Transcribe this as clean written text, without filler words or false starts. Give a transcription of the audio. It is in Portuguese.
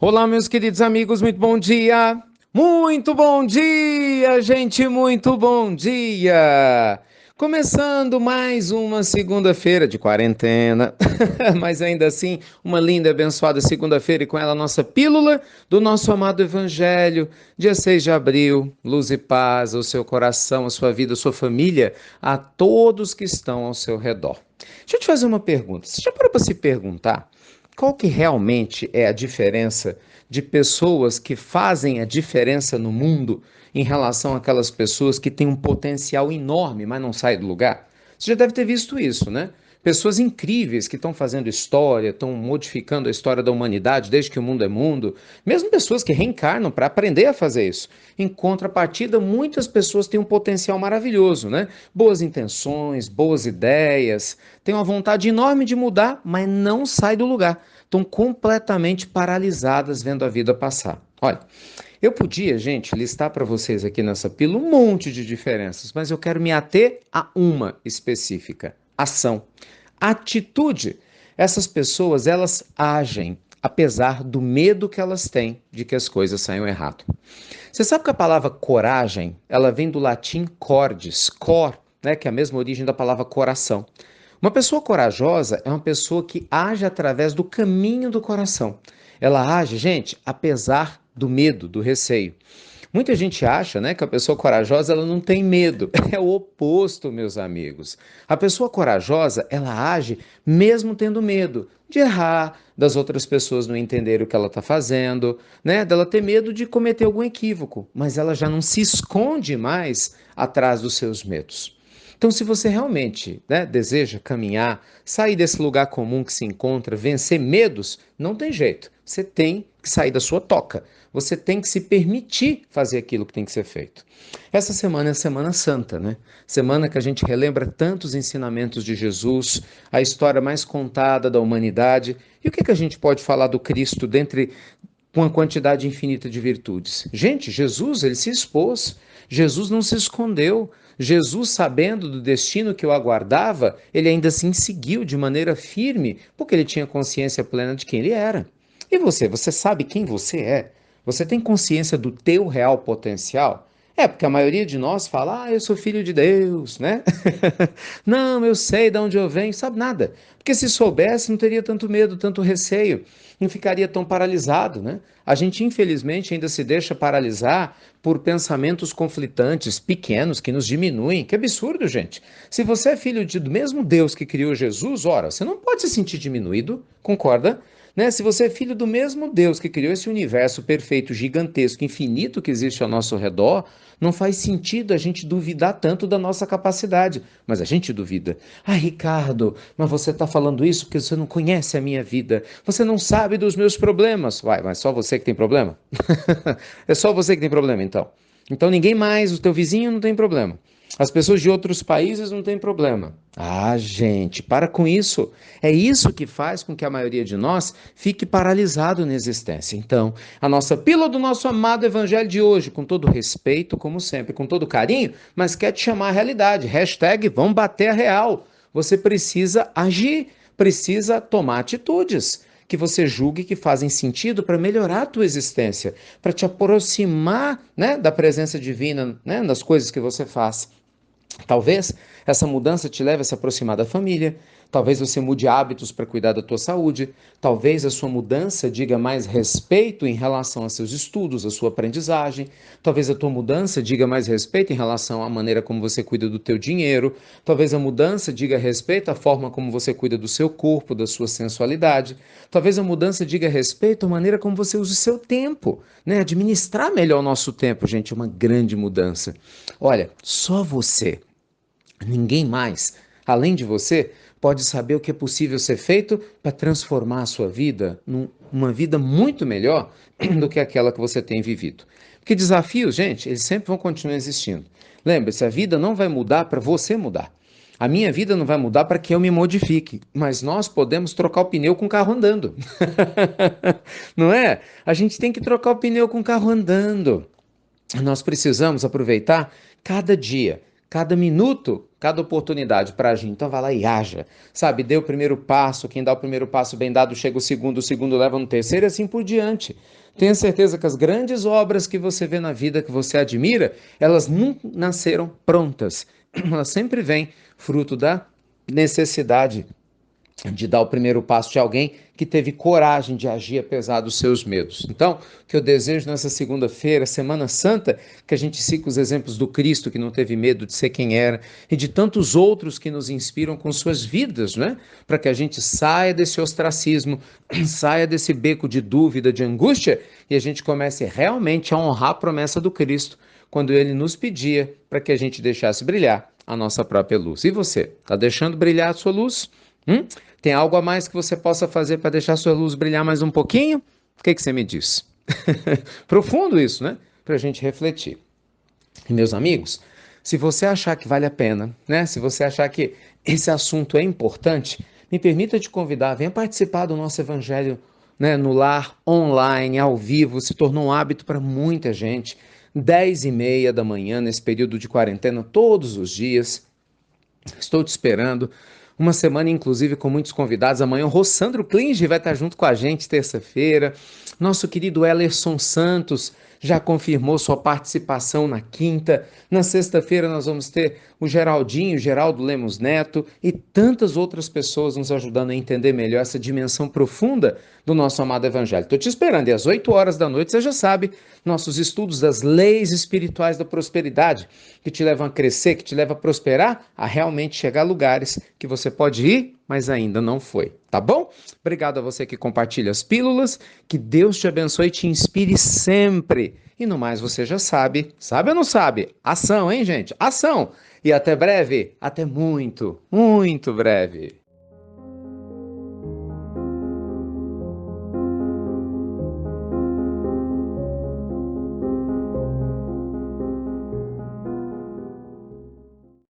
Olá, meus queridos amigos, muito bom dia! Muito bom dia, gente, muito bom dia! Começando mais uma segunda-feira de quarentena, mas ainda assim, uma linda e abençoada segunda-feira e com ela a nossa pílula do nosso amado Evangelho, dia 6 de abril, luz e paz ao seu coração, à sua vida, à sua família, a todos que estão ao seu redor. Deixa eu te fazer uma pergunta, você já parou para se perguntar? Qual que realmente é a diferença de pessoas que fazem a diferença no mundo em relação àquelas pessoas que têm um potencial enorme, mas não saem do lugar? Você já deve ter visto isso, né? Pessoas incríveis que estão fazendo história, estão modificando a história da humanidade desde que o mundo é mundo. Mesmo pessoas que reencarnam para aprender a fazer isso. Em contrapartida, muitas pessoas têm um potencial maravilhoso, né? Boas intenções, boas ideias, têm uma vontade enorme de mudar, mas não sai do lugar. Estão completamente paralisadas vendo a vida passar. Olha, eu podia, gente, listar para vocês aqui nessa pílula um monte de diferenças, mas eu quero me ater a uma específica: ação. Atitude. Essas pessoas, elas agem apesar do medo que elas têm de que as coisas saiam errado. Você sabe que a palavra coragem, ela vem do latim cordis, cor, né, que é a mesma origem da palavra coração. Uma pessoa corajosa é uma pessoa que age através do caminho do coração. Ela age, gente, apesar do medo, do receio. Muita gente acha, né, que a pessoa corajosa ela não tem medo. É o oposto, meus amigos. A pessoa corajosa, ela age mesmo tendo medo de errar, das outras pessoas não entenderem o que ela está fazendo, né, dela ter medo de cometer algum equívoco, mas ela já não se esconde mais atrás dos seus medos. Então, se você realmente, né, deseja caminhar, sair desse lugar comum que se encontra, vencer medos, não tem jeito. Você tem que sair da sua toca. Você tem que se permitir fazer aquilo que tem que ser feito. Essa semana é a Semana Santa, né? Semana que a gente relembra tantos ensinamentos de Jesus, a história mais contada da humanidade. E o que que a gente pode falar do Cristo dentre uma quantidade infinita de virtudes? Gente, Jesus, ele se expôs. Jesus não se escondeu. Jesus, sabendo do destino que o aguardava, ele ainda assim seguiu de maneira firme, porque ele tinha consciência plena de quem ele era. E você sabe quem você é? Você tem consciência do teu real potencial? É, porque a maioria de nós fala, eu sou filho de Deus, né? Não, eu sei de onde eu venho, sabe nada. Porque se soubesse, não teria tanto medo, tanto receio, não ficaria tão paralisado, né? A gente, infelizmente, ainda se deixa paralisar por pensamentos conflitantes, pequenos, que nos diminuem. Que absurdo, gente. Se você é filho do mesmo Deus que criou Jesus, ora, você não pode se sentir diminuído, concorda? Né? Se você é filho do mesmo Deus que criou esse universo perfeito, gigantesco, infinito que existe ao nosso redor, não faz sentido a gente duvidar tanto da nossa capacidade. Mas a gente duvida. Ah, Ricardo, mas você está falando isso porque você não conhece a minha vida. Você não sabe dos meus problemas. Vai, mas só você que tem problema? É só você que tem problema, então. Então ninguém mais, o teu vizinho não tem problema. As pessoas de outros países não têm problema. Ah, gente, para com isso. É isso que faz com que a maioria de nós fique paralisado na existência. Então, a nossa pílula do nosso amado evangelho de hoje, com todo respeito, como sempre, com todo carinho, mas quer te chamar à realidade. Hashtag vamos bater a real. Você precisa agir, precisa tomar atitudes que você julgue que fazem sentido para melhorar a tua existência, para te aproximar, né, da presença divina, né, nas coisas que você faz. Talvez essa mudança te leve a se aproximar da família, talvez você mude hábitos para cuidar da tua saúde, talvez a sua mudança diga mais respeito em relação a seus estudos, a sua aprendizagem, talvez a tua mudança diga mais respeito em relação à maneira como você cuida do teu dinheiro, talvez a mudança diga respeito à forma como você cuida do seu corpo, da sua sensualidade, talvez a mudança diga respeito à maneira como você usa o seu tempo, né? Administrar melhor o nosso tempo, gente, é uma grande mudança. Olha, só você, ninguém mais, além de você, pode saber o que é possível ser feito para transformar a sua vida numa vida muito melhor do que aquela que você tem vivido. Porque desafios, gente, eles sempre vão continuar existindo. Lembre-se, a vida não vai mudar para você mudar. A minha vida não vai mudar para que eu me modifique, mas nós podemos trocar o pneu com o carro andando. Não é? A gente tem que trocar o pneu com o carro andando. Nós precisamos aproveitar cada dia, cada minuto, cada oportunidade para agir. Então vai lá e haja, sabe? Dê o primeiro passo, quem dá o primeiro passo bem dado chega o segundo leva no terceiro e assim por diante. Tenha certeza que as grandes obras que você vê na vida, que você admira, elas não nasceram prontas. Elas sempre vêm fruto da necessidade de dar o primeiro passo de alguém que teve coragem de agir apesar dos seus medos. Então, o que eu desejo nessa segunda-feira, Semana Santa, que a gente siga os exemplos do Cristo que não teve medo de ser quem era e de tantos outros que nos inspiram com suas vidas, né? Para que a gente saia desse ostracismo, saia desse beco de dúvida, de angústia e a gente comece realmente a honrar a promessa do Cristo quando ele nos pedia para que a gente deixasse brilhar a nossa própria luz. E você, está deixando brilhar a sua luz? Tem algo a mais que você possa fazer para deixar sua luz brilhar mais um pouquinho? O que você me diz? Profundo isso, né? Para a gente refletir. E meus amigos, se você achar que vale a pena, né? Se você achar que esse assunto é importante, me permita te convidar, venha participar do nosso evangelho, né, no lar, online, ao vivo, se tornou um hábito para muita gente. 10h30 da manhã, nesse período de quarentena, todos os dias. Estou te esperando. Uma semana, inclusive, com muitos convidados. Amanhã o Rossandro Klinge vai estar junto com a gente, terça-feira. Nosso querido Ellerson Santos já confirmou sua participação na quinta. Na sexta-feira nós vamos ter o Geraldinho, Geraldo Lemos Neto e tantas outras pessoas nos ajudando a entender melhor essa dimensão profunda do nosso amado Evangelho. Estou te esperando e às 8 horas da noite, você já sabe, nossos estudos das leis espirituais da prosperidade, que te levam a crescer, que te levam a prosperar, a realmente chegar a lugares que você pode ir, mas ainda não foi, tá bom? Obrigado a você que compartilha as pílulas, que Deus te abençoe e te inspire sempre. E no mais você já sabe, sabe ou não sabe? Ação, hein, gente? Ação! E até breve, até muito, muito breve.